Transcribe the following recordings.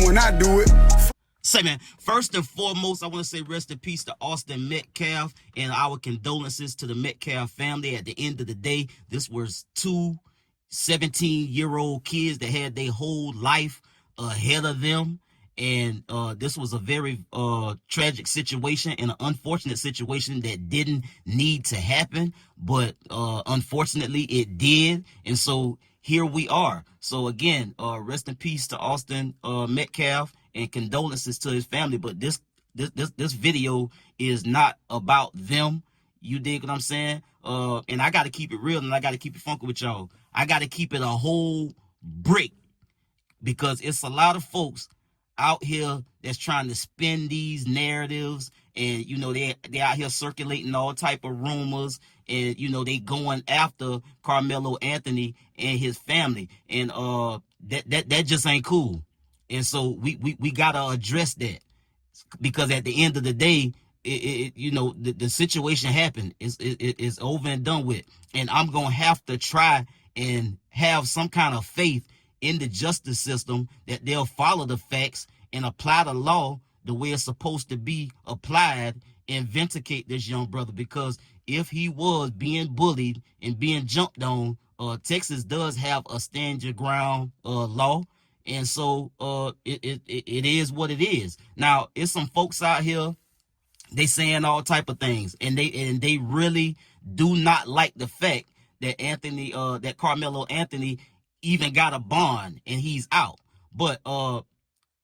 when I do it. Say, man, first and foremost, I want to say rest in peace to Austin Metcalf and our condolences to the Metcalf family. At the end of the day, this was two 17-year-old kids that had their whole life ahead of them. And this was a very tragic situation and an unfortunate situation that didn't need to happen. But unfortunately, it did. And so here we are. So again, rest in peace to Austin Metcalf and condolences to his family. But this video is not about them. You dig what I'm saying? And I got to keep it real and I got to keep it funky with y'all. I got to keep it a whole brick because it's a lot of folks out here that's trying to spin these narratives, and you know they out here circulating all type of rumors, and you know they going after Karmelo Anthony and his family, and that just ain't cool. And so we gotta address that, because at the end of the day, you know the situation happened. It's over and done with, and I'm gonna have to try and have some kind of faith in the justice system that they'll follow the facts and apply the law the way it's supposed to be applied and vindicate this young brother. Because if he was being bullied and being jumped on, Texas does have a stand your ground law. And so it is what it is. Now, it's some folks out here, they saying all type of things, and they really do not like the fact that that Karmelo Anthony even got a bond and he's out. But I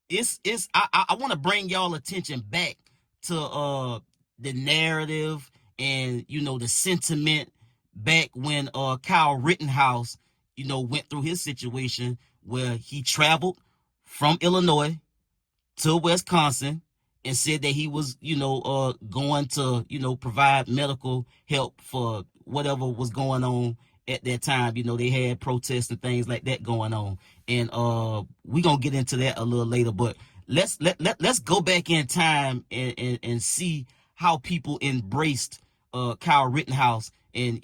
want to bring y'all attention back to the narrative and you know the sentiment back when Kyle Rittenhouse went through his situation where he traveled from Illinois to Wisconsin and said that he was going to provide medical help for whatever was going on at that time. They had protests and things like that going on, and we're gonna get into that a little later. But let's go back in time and see how people embraced Kyle Rittenhouse and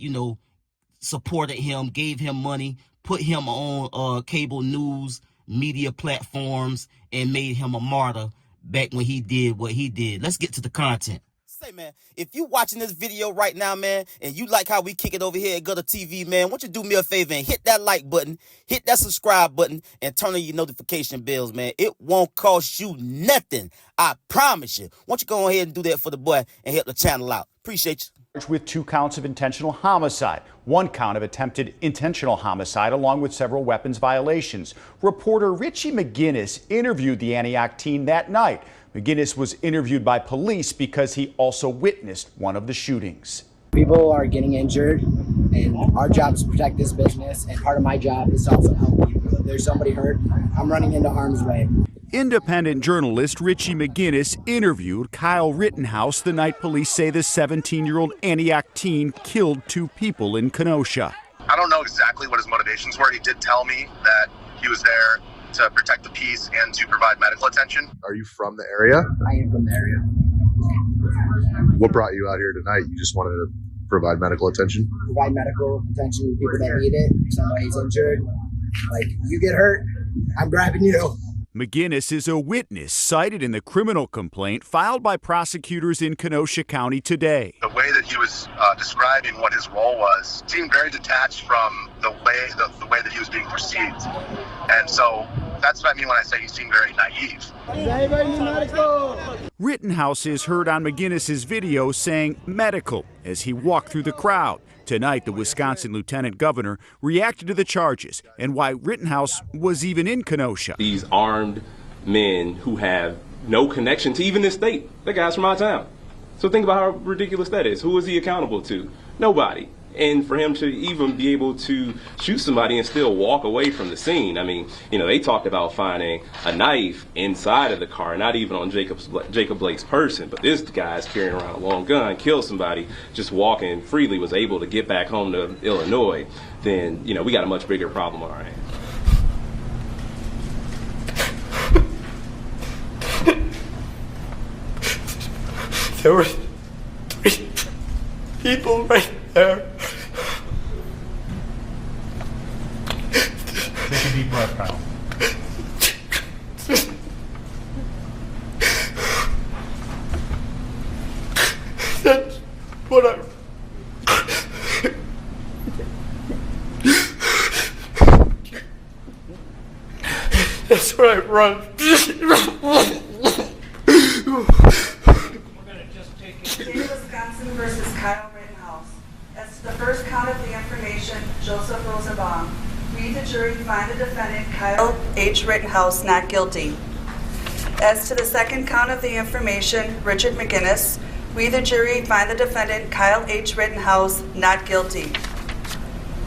supported him, gave him money, put him on cable news media platforms, and made him a martyr back when he did what he did. Let's get to the content. Say, man, if you watching this video right now, man, and you like how we kick it over here at GuddaTV, man, won't you do me a favor and hit that like button, hit that subscribe button, and turn on your notification bells, man. It won't cost you nothing. I promise you. Won't you go ahead and do that for the boy and help the channel out? Appreciate you. With 2 counts of intentional homicide, 1 count of attempted intentional homicide, along with several weapons violations. Reporter Richie McGinnis interviewed the Antioch teen that night. McGinnis was interviewed by police because he also witnessed one of the shootings. People are getting injured, and our job is to protect this business, and part of my job is to also help people. If there's somebody hurt, I'm running into harm's way. Independent journalist Richie McGinnis interviewed Kyle Rittenhouse the night police say the 17-year-old Antioch teen killed 2 people in Kenosha. I don't know exactly what his motivations were. He did tell me that he was there to protect the peace and to provide medical attention. Are you from the area? I am from the area. What brought you out here tonight? You just wanted to provide medical attention? Provide medical attention to people that need it. If somebody's injured, like you get hurt, I'm grabbing you. McGinnis is a witness cited in the criminal complaint filed by prosecutors in Kenosha County today. The way that he was describing what his role was seemed very detached from the way that he was being perceived. And so that's what I mean when I say he seemed very naive. Rittenhouse is heard on McGinnis's video saying medical as he walked through the crowd. Tonight, the Wisconsin lieutenant governor reacted to the charges and why Rittenhouse was even in Kenosha. These armed men who have no connection to even this state, they're guys from our town. So think about how ridiculous that is. Who is he accountable to? Nobody. And for him to even be able to shoot somebody and still walk away from the scene, I mean, they talked about finding a knife inside of the car, not even on Jacob Blake's person, but this guy's carrying around a long gun, killed somebody, just walking freely, was able to get back home to Illinois. Then, we got a much bigger problem on our hands. There were 3 people right there. Take a deep breath, Kyle. That's where I run. Wisconsin versus Kyle Rittenhouse. As to the first count of the information, Joseph Rosenbaum. We, the jury, find the defendant, Kyle H. Rittenhouse, not guilty. As to the second count of the information, Richard McGinnis. We, the jury, find the defendant, Kyle H. Rittenhouse, not guilty.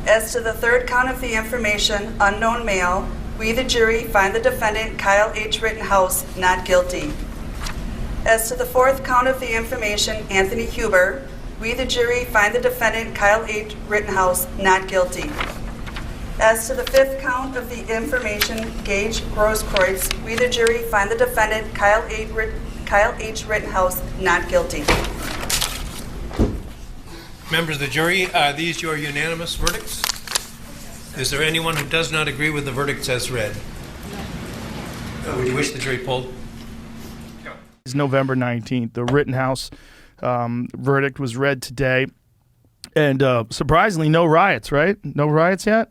As to the third count of the information, unknown male. We, the jury, find the defendant, Kyle H. Rittenhouse, not guilty. As to the fourth count of the information, Anthony Huber. We, the jury, find the defendant, Kyle H. Rittenhouse, not guilty. As to the fifth count of the information, Gage Grosskreutz. We, the jury, find the defendant, Kyle H. Rittenhouse, not guilty. Members of the jury, are these your unanimous verdicts? Is there anyone who does not agree with the verdicts as read? Would you wish the jury polled? It's November 19th. The Rittenhouse verdict was read today. And surprisingly, no riots, right? No riots yet?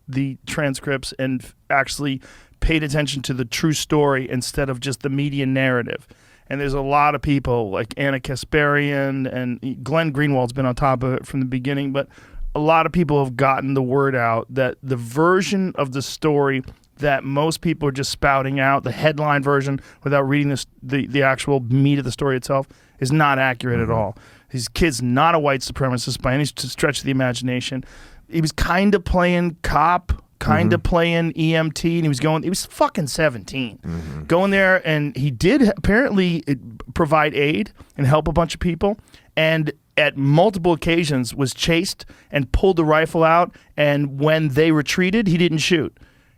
The transcripts and actually paid attention to the true story instead of just the media narrative. And there's a lot of people like Anna Kasparian and Glenn Greenwald's been on top of it from the beginning, but a lot of people have gotten the word out that the version of the story that most people are just spouting out, the headline version without reading the actual meat of the story itself, is not accurate at all. His kid's not a white supremacist by any stretch of the imagination. He was kind of playing cop, kind of playing EMT, and he was fucking 17. Going there, and he did apparently provide aid and help a bunch of people, and at multiple occasions was chased and pulled the rifle out, and when they retreated, he didn't shoot.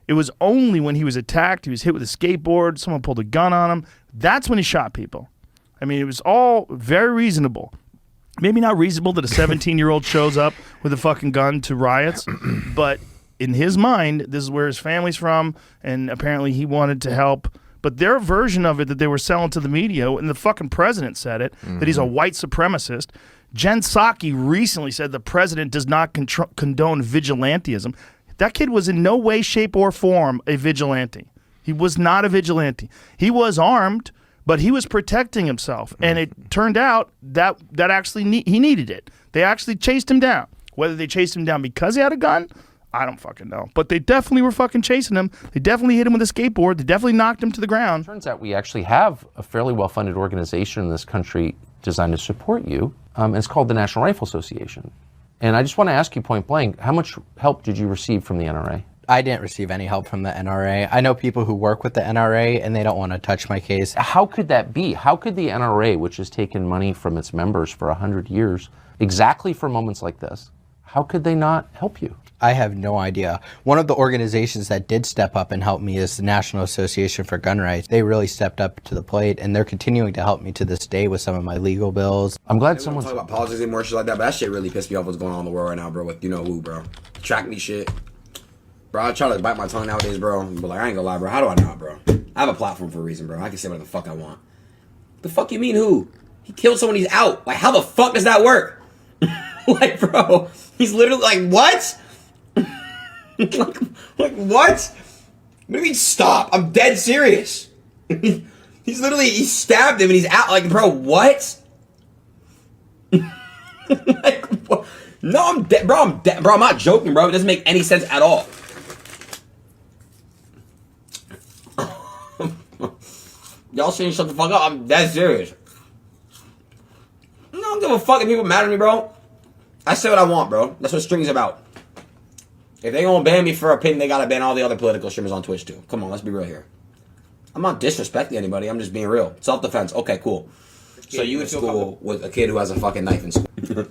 It was only when he was attacked, he was hit with a skateboard, someone pulled a gun on him, that's when he shot people. I mean, it was all very reasonable. Maybe not reasonable that a 17-year-old shows up with a fucking gun to riots, but in his mind, this is where his family's from, and apparently he wanted to help. But their version of it that they were selling to the media, and the fucking president said it, that he's a white supremacist. Jen Psaki recently said the president does not condone vigilantism. That kid was in no way, shape, or form a vigilante. He was not a vigilante. He was armed, but he was protecting himself. And it turned out that actually he needed it. They actually chased him down. Whether they chased him down because he had a gun, I don't fucking know. But they definitely were fucking chasing him. They definitely hit him with a skateboard. They definitely knocked him to the ground. Turns out we actually have a fairly well-funded organization in this country designed to support you. And it's called the National Rifle Association. And I just want to ask you point blank, how much help did you receive from the NRA? I didn't receive any help from the NRA. I know people who work with the NRA and they don't want to touch my case. How could that be? How could the NRA, which has taken money from its members for 100 years, exactly for moments like this, how could they not help you? I have no idea. One of the organizations that did step up and help me is the National Association for Gun Rights. They really stepped up to the plate, and they're continuing to help me to this day with some of my legal bills. I'm glad someone's talking about politics anymore, shit like that, but that shit really pissed me off what's going on in the world right now, bro, with you know who, bro. Track me shit. Bro, I try to bite my tongue nowadays, bro, but like, I ain't gonna lie, bro. How do I not, bro? I have a platform for a reason, bro. I can say whatever the fuck I want. The fuck you mean who? He killed someone, he's out. Like, how the fuck does that work? Like, bro, he's literally like, what? like what? What do you mean stop? I'm dead serious. He's literally, he stabbed him and he's out. Like, bro, what? Like, what? No, I'm dead, bro. I'm dead, bro. I'm not joking, bro. It doesn't make any sense at all. Y'all saying shut the fuck up? I'm dead serious. No, I don't give a fuck if people mad at me, bro. I say what I want, bro. That's what streaming's about. If they gonna ban me for opinion, they gotta ban all the other political streamers on Twitch too. Come on, let's be real here. I'm not disrespecting anybody. I'm just being real. Self-defense. Okay, cool. So you in school with a kid who has a fucking knife in school.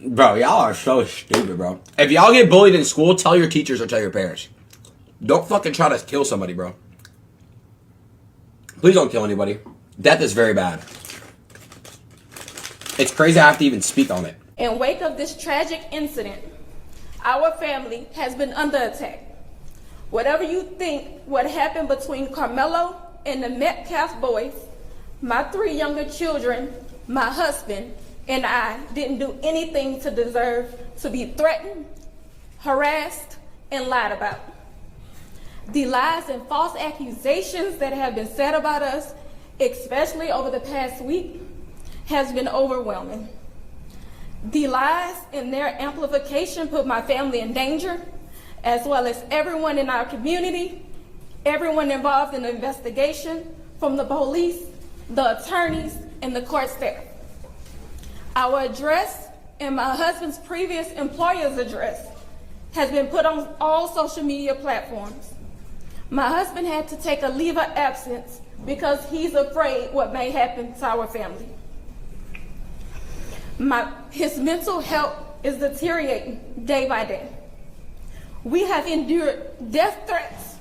Bro, y'all are so stupid, bro. If y'all get bullied in school, tell your teachers or tell your parents. Don't fucking try to kill somebody, bro. Please don't kill anybody. Death is very bad. It's crazy I have to even speak on it. In wake of this tragic incident, our family has been under attack. Whatever you think what happened between Karmelo and the Metcalf boys, my 3 younger children, my husband, and I didn't do anything to deserve to be threatened, harassed, and lied about. The lies and false accusations that have been said about us, especially over the past week, has been overwhelming. The lies and their amplification put my family in danger, as well as everyone in our community, everyone involved in the investigation, from the police, the attorneys, and the court staff. Our address and my husband's previous employer's address has been put on all social media platforms. My husband had to take a leave of absence because he's afraid what may happen to our family. His mental health is deteriorating day by day. We have endured death threats.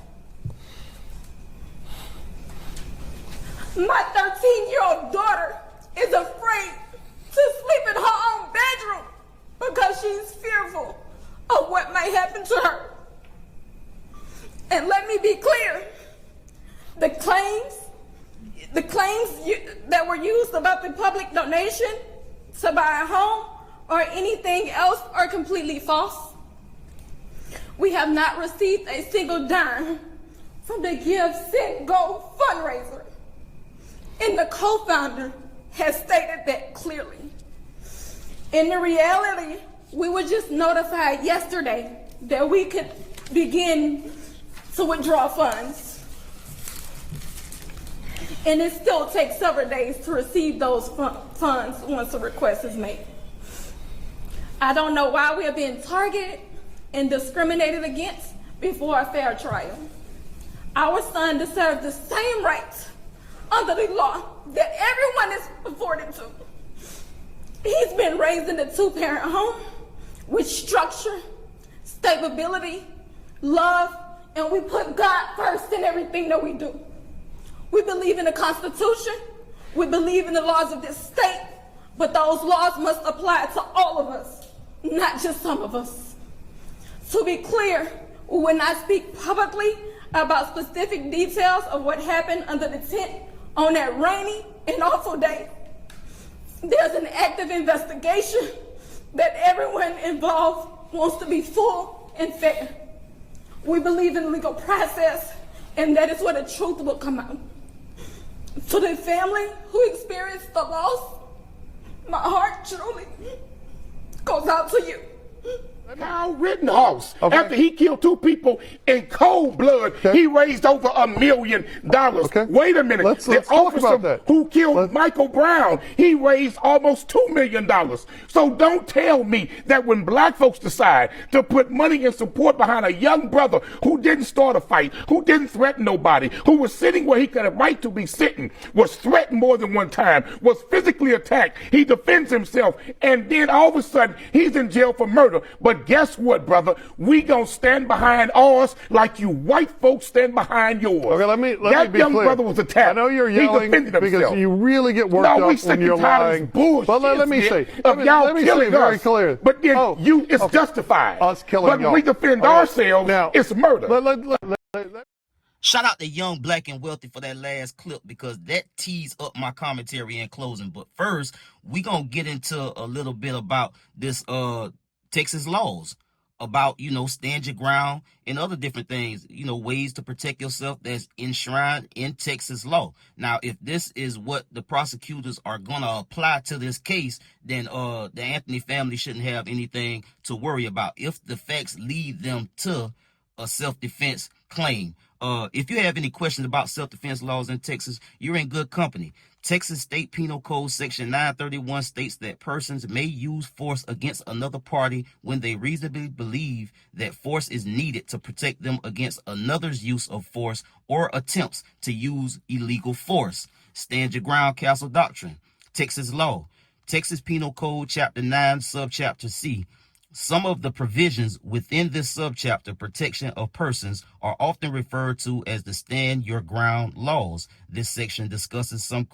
My 13-year-old daughter is afraid to sleep in her own bedroom because she's fearful of what may happen to her. And let me be clear, the claims that were used about the public donation to buy a home or anything else are completely false. We have not received a single dime from the Give, Send, Go fundraiser. And the co-founder has stated that clearly. In the reality, we were just notified yesterday that we could begin to withdraw funds. And it still takes several days to receive those funds once a request is made. I don't know why we are being targeted and discriminated against before a fair trial. Our son deserves the same rights under the law that everyone is afforded to. He's been raised in a two-parent home with structure, stability, love, and we put God first in everything that we do. We believe in the Constitution, we believe in the laws of this state, but those laws must apply to all of us, not just some of us. To be clear, we will not speak publicly about specific details of what happened under the tent on that rainy and awful day. There's an active investigation that everyone involved wants to be full and fair. We believe in the legal process, and that is where the truth will come out. To the family who experienced the loss, my heart truly goes out to you. Kyle Rittenhouse, after he killed two people in cold blood, he raised over $1 million. Wait a minute. The officer who killed Michael Brown, he raised almost $2 million. So don't tell me that when black folks decide to put money and support behind a young brother who didn't start a fight, who didn't threaten nobody, who was sitting where he could have right to be sitting, was threatened more than one time, was physically attacked, he defends himself, and then all of a sudden he's in jail for murder. But guess what, brother? We gonna stand behind ours like you white folks stand behind yours. Okay, let me that be young clear. brother was attacked. I know you're yelling because you really get worked up when you're lying. But let me say, let me say very clear. But then it's justified. Us killing but when we defend ourselves, now, it's murder. Shout out to Young, Black, and Wealthy for that last clip, because that tees up my commentary in closing. But first, we gonna get into a little bit about this Texas laws, about, stand your ground and other different things, ways to protect yourself that's enshrined in Texas law. Now, if this is what the prosecutors are going to apply to this case, then the Anthony family shouldn't have anything to worry about if the facts lead them to a self-defense claim. If you have any questions about self-defense laws in Texas, you're in good company. Texas State Penal Code Section 931 states that persons may use force against another party when they reasonably believe that force is needed to protect them against another's use of force or attempts to use illegal force. Stand your ground, Castle Doctrine. Texas law. Texas Penal Code Chapter 9, Subchapter C. Some of the provisions within this subchapter, protection of persons, are often referred to as the stand your ground laws. This section discusses some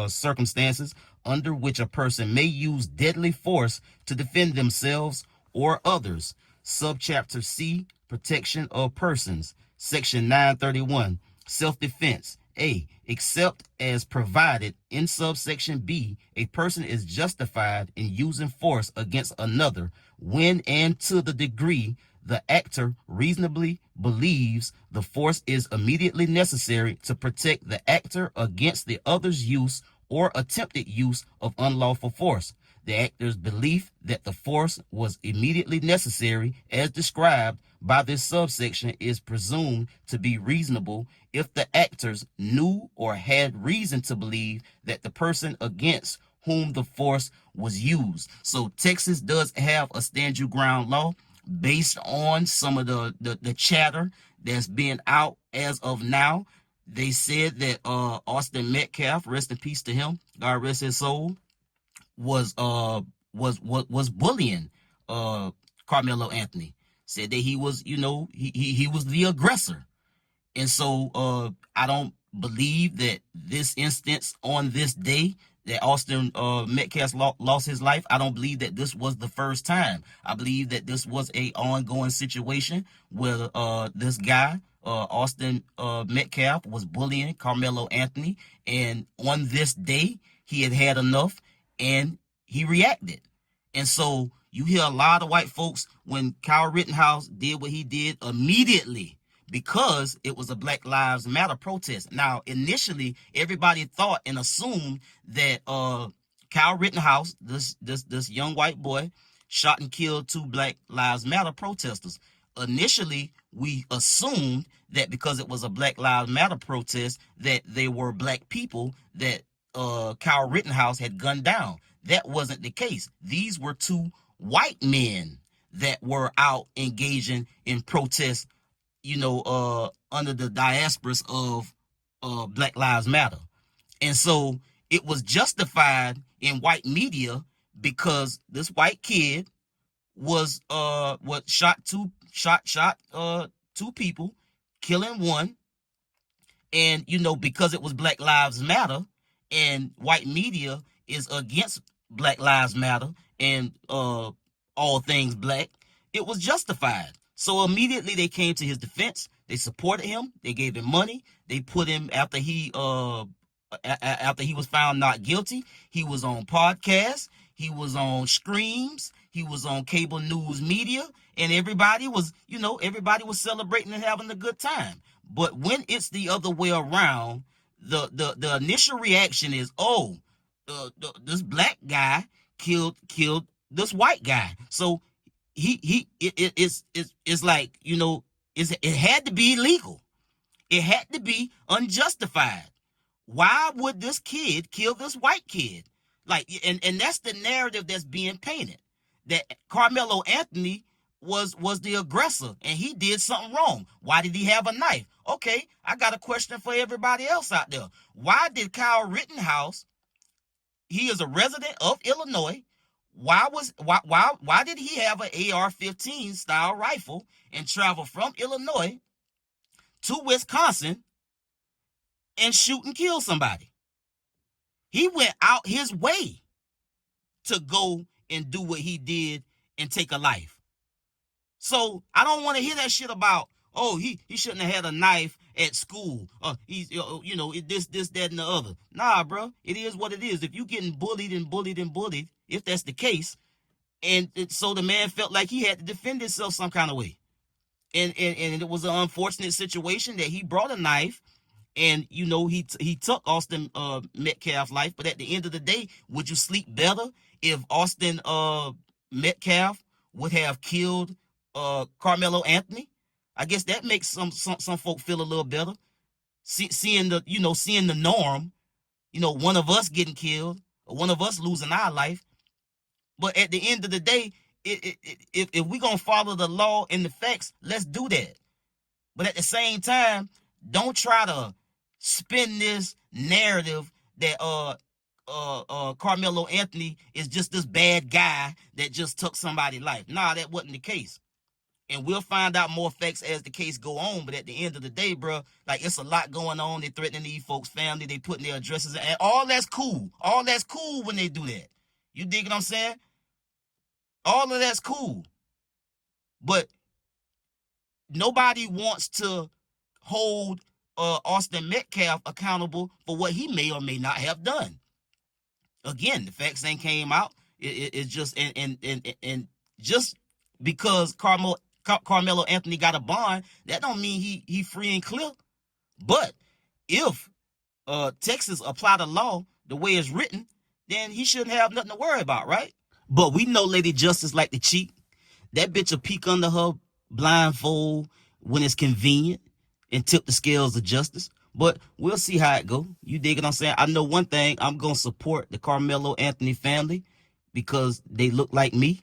circumstances under which a person may use deadly force to defend themselves or others. Subchapter C, protection of persons. Section 931, self-defense. A, except as provided in subsection B, a person is justified in using force against another when and to the degree the actor reasonably believes the force is immediately necessary to protect the actor against the other's use or attempted use of unlawful force. The actor's belief that the force was immediately necessary as described by this subsection is presumed to be reasonable if the actors knew or had reason to believe that the person against whom the force was used. So Texas does have a stand your ground law based on some of the chatter that's been out as of now. They said that Austin Metcalf, rest in peace to him, God rest his soul, was bullying Karmelo Anthony. Said that he was, he was the aggressor. And so I don't believe that this instance on this day that Austin Metcalf lost his life, I don't believe that this was the first time. I believe that this was a ongoing situation where this guy, Austin Metcalf, was bullying Karmelo Anthony. And on this day, he had had enough and he reacted. And so you hear a lot of white folks when Kyle Rittenhouse did what he did immediately, because it was a Black Lives Matter protest. Now, initially, everybody thought and assumed that Kyle Rittenhouse, this young white boy, shot and killed 2 Black Lives Matter protesters. Initially, we assumed that because it was a Black Lives Matter protest, that they were black people that Kyle Rittenhouse had gunned down. That wasn't the case. These were 2 white men that were out engaging in protests, under the diasporas of Black Lives Matter. And so it was justified in white media because this white kid was shot 2 people, killing 1. And because it was Black Lives Matter and white media is against Black Lives Matter and all things black, it was justified. So immediately they came to his defense. They supported him. They gave him money. They put him after he was found not guilty. He was on podcasts. He was on streams. He was on cable news media, and everybody was celebrating and having a good time. But when it's the other way around, the initial reaction is, this black guy killed this white guy. So it's like, it had to be illegal. It had to be unjustified. Why would this kid kill this white kid? Like, and that's the narrative that's being painted, that Karmelo Anthony was the aggressor and he did something wrong. Why did he have a knife? Okay, I got a question for everybody else out there. Why did Kyle Rittenhouse, he is a resident of Illinois, why did he have an AR-15 style rifle and travel from Illinois to Wisconsin and shoot and kill somebody? He went out his way to go and do what he did and take a life. So I don't want to hear that shit about, he shouldn't have had a knife at school. He's, this, that, and the other. Nah, bro, it is what it is. If you getting bullied and bullied and bullied, if that's the case, and so the man felt like he had to defend himself some kind of way. And it was an unfortunate situation that he brought a knife, and he took Austin Metcalf's life. But at the end of the day, would you sleep better if Austin Metcalf would have killed Karmelo Anthony? I guess that makes some folk feel a little better. Seeing the norm, one of us getting killed or one of us losing our life. But at the end of the day, if we're going to follow the law and the facts, let's do that. But at the same time, don't try to spin this narrative that Karmelo Anthony is just this bad guy that just took somebody's life. Nah, that wasn't the case. And we'll find out more facts as the case go on. But at the end of the day, bro, like, it's a lot going on. They threatening these folks' family. They putting their addresses, and all that's cool. All that's cool when they do that. You dig what I'm saying? All of that's cool. But nobody wants to hold Austin Metcalf accountable for what he may or may not have done. Again, the facts ain't came out. It's just and just because Carmelo Anthony got a bond, that don't mean he free and clear. But if Texas apply the law the way it's written, then he shouldn't have nothing to worry about, right? But we know Lady Justice like to cheat. That bitch will peek under her blindfold when it's convenient and tip the scales of justice. But we'll see how it go. You dig what I'm saying? I know one thing. I'm going to support the Carmelo Anthony family because they look like me.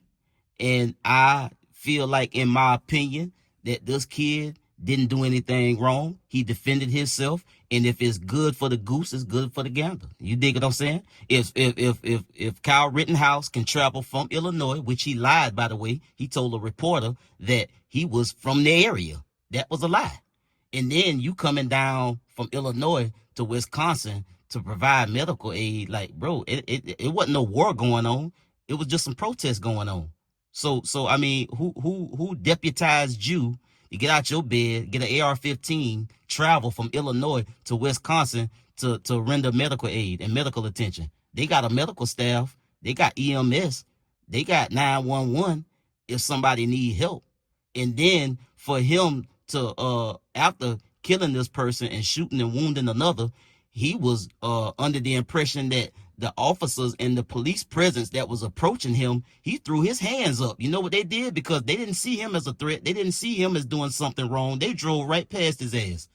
And I feel like, in my opinion, that this kid didn't do anything wrong. He defended himself. And if it's good for the goose, it's good for the gander. You dig what I'm saying? If Kyle Rittenhouse can travel from Illinois, which he lied, by the way, he told a reporter that he was from the area. That was a lie. And then you coming down from Illinois to Wisconsin to provide medical aid, like, bro, it wasn't no war going on. It was just some protests going on. So I mean, who deputized you to get out your bed, get an AR-15, travel from Illinois to Wisconsin to render medical aid and medical attention? They got a medical staff, they got EMS, they got 911 if somebody need help. And then for him to after killing this person and shooting and wounding another, he was under the impression that the officers and the police presence that was approaching him, he threw his hands up. You know what they did? Because they didn't see him as a threat. They didn't see him as doing something wrong. They drove right past his ass.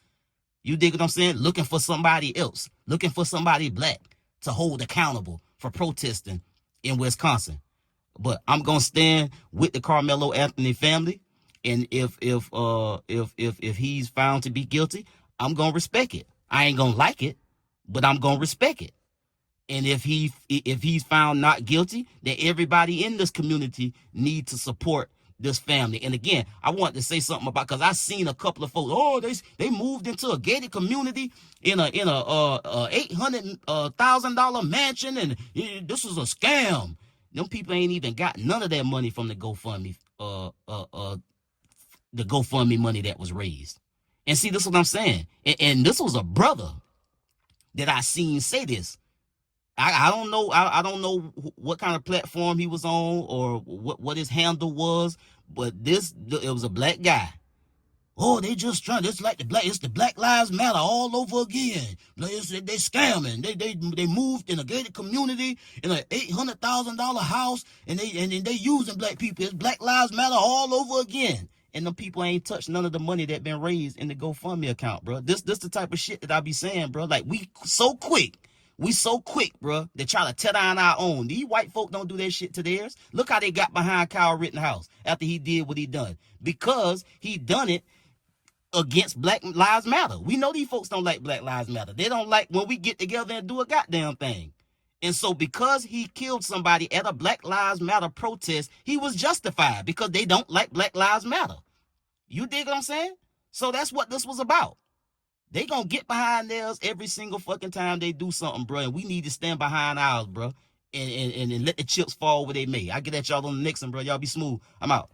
You dig what I'm saying? Looking for somebody else, looking for somebody black to hold accountable for protesting in Wisconsin. But I'm gonna stand with the Carmelo Anthony family. And if he's found to be guilty, I'm gonna respect it. I ain't gonna like it, but I'm gonna respect it. And if he's found not guilty, then everybody in this community need to support this family. And again, I want to say something about, because I seen a couple of folks. Oh, they moved into a gated community in a $800,000 mansion, and this was a scam. Them people ain't even got none of that money from the GoFundMe money that was raised. And see, this is what I'm saying. And this was a brother that I seen say this. I don't know. I don't know what kind of platform he was on or what his handle was, but it was a black guy. Oh, they just trying. It's like it's the Black Lives Matter all over again. They scamming. They moved in a gated community in an $800,000 house, and they using black people. It's Black Lives Matter all over again. And them people ain't touched none of the money that been raised in the GoFundMe account, bro. This the type of shit that I be saying, bro. Like, we so quick, bro, to try to tear down our own. These white folk don't do that shit to theirs. Look how they got behind Kyle Rittenhouse after he did what he done. Because he done it against Black Lives Matter. We know these folks don't like Black Lives Matter. They don't like when we get together and do a goddamn thing. And so because he killed somebody at a Black Lives Matter protest, he was justified because they don't like Black Lives Matter. You dig what I'm saying? So that's what this was about. They gonna get behind theirs every single fucking time they do something, bro. And we need to stand behind ours, bro. And let the chips fall where they may. I get at y'all on the next one, bro. Y'all be smooth. I'm out.